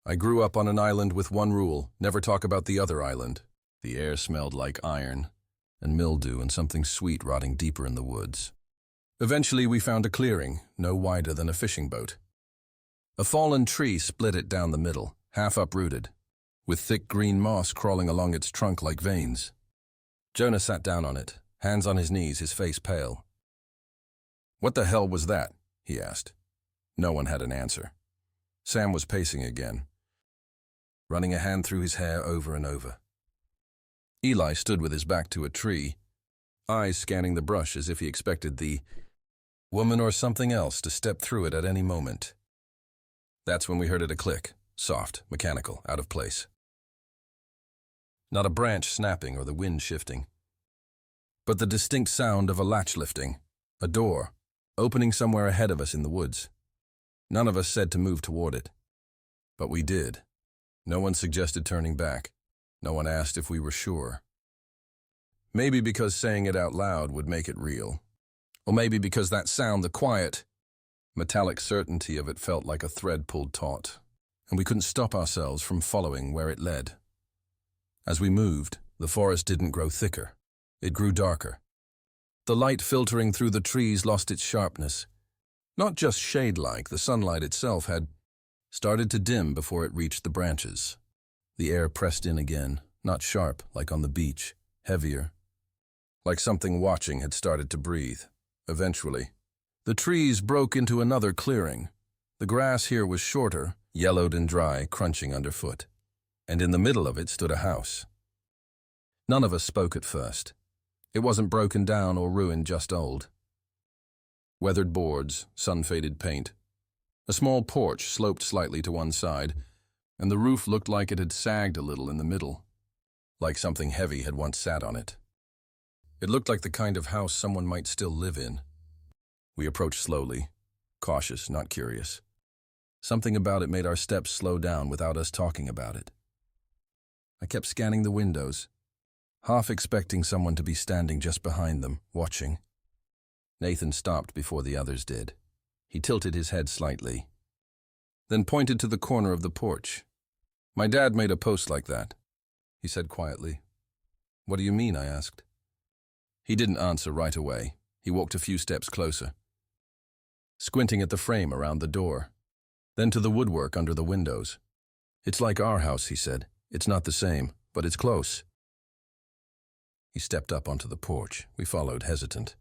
I grew up on an island with one rule: never talk about the other island. The air smelled like iron and mildew and something sweet rotting deeper in the woods. Eventually we found a clearing, no wider than a fishing boat. A fallen tree split it down the middle, half uprooted, with thick green moss crawling along its trunk like veins. Jonah sat down on it, hands on his knees, his face pale. "What the hell was that?" he asked. No one had an answer. Sam was pacing again, running a hand through his hair over and over. Eli stood with his back to a tree, eyes scanning the brush as if he expected the woman or something else to step through it at any moment. That's when we heard it a click, soft, mechanical, out of place. Not a branch snapping or the wind shifting, but the distinct sound of a latch lifting, a door, opening somewhere ahead of us in the woods. None of us said to move toward it, but we did. No one suggested turning back. No one asked if we were sure. Maybe because saying it out loud would make it real. Or maybe because that sound, the quiet, metallic certainty of it felt like a thread pulled taut, and we couldn't stop ourselves from following where it led. As we moved, the forest didn't grow thicker. It grew darker. The light filtering through the trees lost its sharpness. Not just shade-like, the sunlight itself had started to dim before it reached the branches. The air pressed in again, not sharp like on the beach, heavier, like something watching had started to breathe. Eventually, the trees broke into another clearing. The grass here was shorter, yellowed and dry, crunching underfoot. And in the middle of it stood a house. None of us spoke at first. It wasn't broken down or ruined, just old. Weathered boards, sun-faded paint. A small porch sloped slightly to one side, and the roof looked like it had sagged a little in the middle, like something heavy had once sat on it. It looked like the kind of house someone might still live in. We approached slowly, cautious, not curious. Something about it made our steps slow down without us talking about it. I kept scanning the windows, half expecting someone to be standing just behind them, watching. Nathan stopped before the others did. He tilted his head slightly, then pointed to the corner of the porch. "My dad made a post like that," he said quietly. "What do you mean?" I asked. He didn't answer right away. He walked a few steps closer, squinting at the frame around the door, then to the woodwork under the windows. "It's like our house," he said. "It's not the same, but it's close." He stepped up onto the porch. We followed, hesitant.